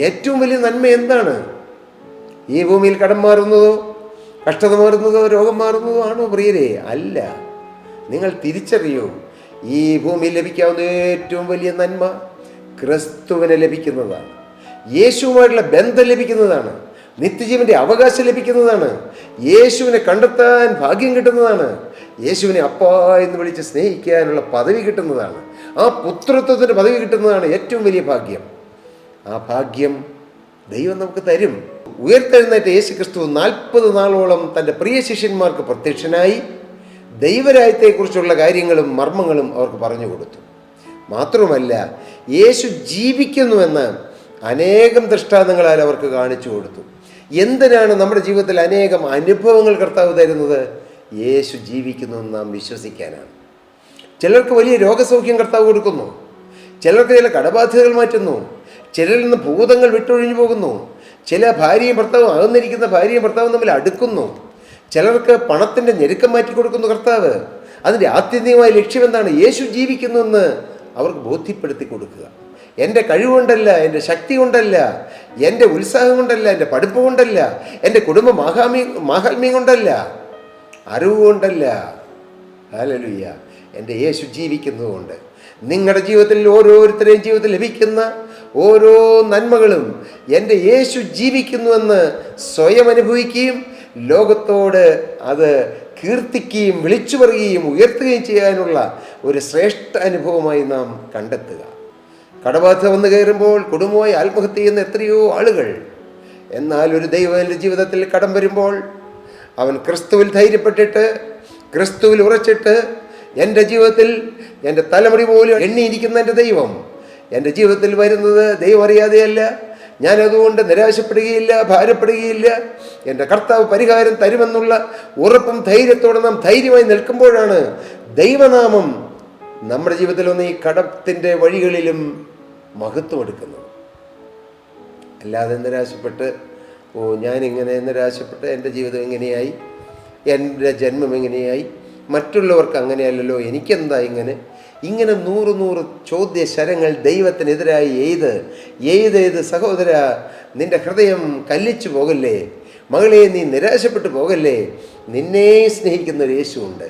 ഏറ്റവും വലിയ നന്മ എന്താണ്? ഈ ഭൂമിയിൽ കടം മാറുന്നതോ കഷ്ടത മാറുന്നതോ രോഗം മാറുന്നതോ ആണോ പ്രിയരെ? അല്ല. നിങ്ങൾ തിരിച്ചറിയൂ, ഈ ഭൂമിയിൽ ലഭിക്കാവുന്ന ഏറ്റവും വലിയ നന്മ ക്രിസ്തുവിനെ ലഭിക്കുന്നതാണ്. യേശുവുമായിട്ടുള്ള ബന്ധം ലഭിക്കുന്നതാണ്. നിത്യജീവൻ്റെ അവകാശം ലഭിക്കുന്നതാണ്. യേശുവിനെ കണ്ടെത്താൻ ഭാഗ്യം കിട്ടുന്നതാണ്. യേശുവിനെ അപ്പാ എന്ന് വിളിച്ച് സ്നേഹിക്കാനുള്ള പദവി കിട്ടുന്നതാണ്. ആ പുത്രത്വത്തിൻ്റെ പദവി കിട്ടുന്നതാണ് ഏറ്റവും വലിയ ഭാഗ്യം. ആ ഭാഗ്യം ദൈവം നമുക്ക് തരും. ഉയർത്തെഴുന്നേറ്റ യേശു ക്രിസ്തു 40 നാളോളം തൻ്റെ പ്രിയ ശിഷ്യന്മാർക്ക് പ്രത്യക്ഷനായി ദൈവരാജ്യത്തെക്കുറിച്ചുള്ള കാര്യങ്ങളും മർമ്മങ്ങളും അവർക്ക് പറഞ്ഞു കൊടുത്തു. മാത്രമല്ല, യേശു ജീവിക്കുന്നുവെന്ന് അനേകം ദൃഷ്ടാന്തങ്ങളാൽ അവർക്ക് കാണിച്ചു കൊടുത്തു. എന്തിനാണ് നമ്മുടെ ജീവിതത്തിൽ അനേകം അനുഭവങ്ങൾ കർത്താവ് തരുന്നത്? യേശു ജീവിക്കുന്നുവെന്ന് നാം വിശ്വസിക്കാനാണ്. ചിലർക്ക് വലിയ രോഗസൗഖ്യം കർത്താവ് കൊടുക്കുന്നു. ചിലർക്ക് ചില കടബാധ്യതകൾ മാറ്റുന്നു. ചിലരിൽ നിന്ന് ഭൂതങ്ങൾ വിട്ടൊഴിഞ്ഞു പോകുന്നു. ചില ഭാര്യയും ഭർത്താവും അകന്നിരിക്കുന്ന ഭാര്യയും ഭർത്താവും തമ്മിൽ അടുക്കുന്നു. ചിലർക്ക് പണത്തിൻ്റെ ഞെരുക്കം മാറ്റി കൊടുക്കുന്നു കർത്താവ്. അതിൻ്റെ ആത്യന്തികമായ ലക്ഷ്യം എന്താണ്? യേശു ജീവിക്കുന്നുവെന്ന് അവർക്ക് ബോധ്യപ്പെടുത്തി കൊടുക്കുക. എൻ്റെ കഴിവുകൊണ്ടല്ല, എൻ്റെ ശക്തി കൊണ്ടല്ല, എൻ്റെ ഉത്സാഹം കൊണ്ടല്ല, എൻ്റെ പഠിപ്പ് കൊണ്ടല്ല, എൻ്റെ കുടുംബ മാഹാത്മ്യം കൊണ്ടല്ല, അറിവ് കൊണ്ടല്ല. ഹല്ലേലൂയ. എൻ്റെ യേശു ജീവിക്കുന്നതുകൊണ്ട് നിങ്ങളുടെ ജീവിതത്തിൽ ഓരോരുത്തരുടെയും ജീവിതത്തിൽ ലഭിക്കുന്ന ഓരോ നന്മകളും എൻ്റെ യേശു ജീവിക്കുന്നുവെന്ന് സ്വയം അനുഭവിക്കുകയും ലോകത്തോട് അത് കീർത്തിക്കുകയും വിളിച്ചു പറയുകയും ഉയർത്തുകയും ചെയ്യാനുള്ള ഒരു ശ്രേഷ്ഠ അനുഭവമായി നാം കണ്ടെത്തുക. കടബാധ്യത വന്നു കയറുമ്പോൾ കുടുംബമായി ആത്മഹത്യ ചെയ്യുന്ന എത്രയോ ആളുകൾ. എന്നാൽ ഒരു ദൈവത്തിൻ്റെ ജീവിതത്തിൽ കടം വരുമ്പോൾ അവൻ ക്രിസ്തുവിൽ ധൈര്യപ്പെട്ടിട്ട്, ക്രിസ്തുവിൽ ഉറച്ചിട്ട്, എൻ്റെ ജീവിതത്തിൽ എൻ്റെ തലമുടി പോലും എണ്ണിയിരിക്കുന്ന എൻ്റെ ദൈവം എൻ്റെ ജീവിതത്തിൽ വരുന്നത് ദൈവം അറിയാതെയല്ല, ഞാനതുകൊണ്ട് നിരാശപ്പെടുകയില്ല, ഭാരപ്പെടുകയില്ല, എൻ്റെ കർത്താവ് പരിഹാരം തരുമെന്നുള്ള ഉറപ്പും ധൈര്യത്തോടെ നാം ധൈര്യമായി നിൽക്കുമ്പോഴാണ് ദൈവനാമം നമ്മുടെ ജീവിതത്തിൽ ഒന്ന് ഈ കടത്തിൻ്റെ വഴികളിലും മഹത്വം എടുക്കുന്നത്. അല്ലാതെ നിരാശപ്പെട്ട് ഞാനിങ്ങനെ നിരാശപ്പെട്ട് എൻ്റെ ജീവിതം എങ്ങനെയായി, എൻ്റെ ജന്മം എങ്ങനെയായി, മറ്റുള്ളവർക്ക് അങ്ങനെയല്ലല്ലോ, എനിക്കെന്താ ഇങ്ങനെ 100 ചോദ്യശരങ്ങൾ ദൈവത്തിനെതിരായി എയ്ത് സഹോദര, നിൻ്റെ ഹൃദയം കല്ലിച്ചു പോകല്ലേ, മകളെ നീ നിരാശപ്പെട്ടു പോകല്ലേ. നിന്നെ സ്നേഹിക്കുന്നൊരു യേശുവുണ്ട്.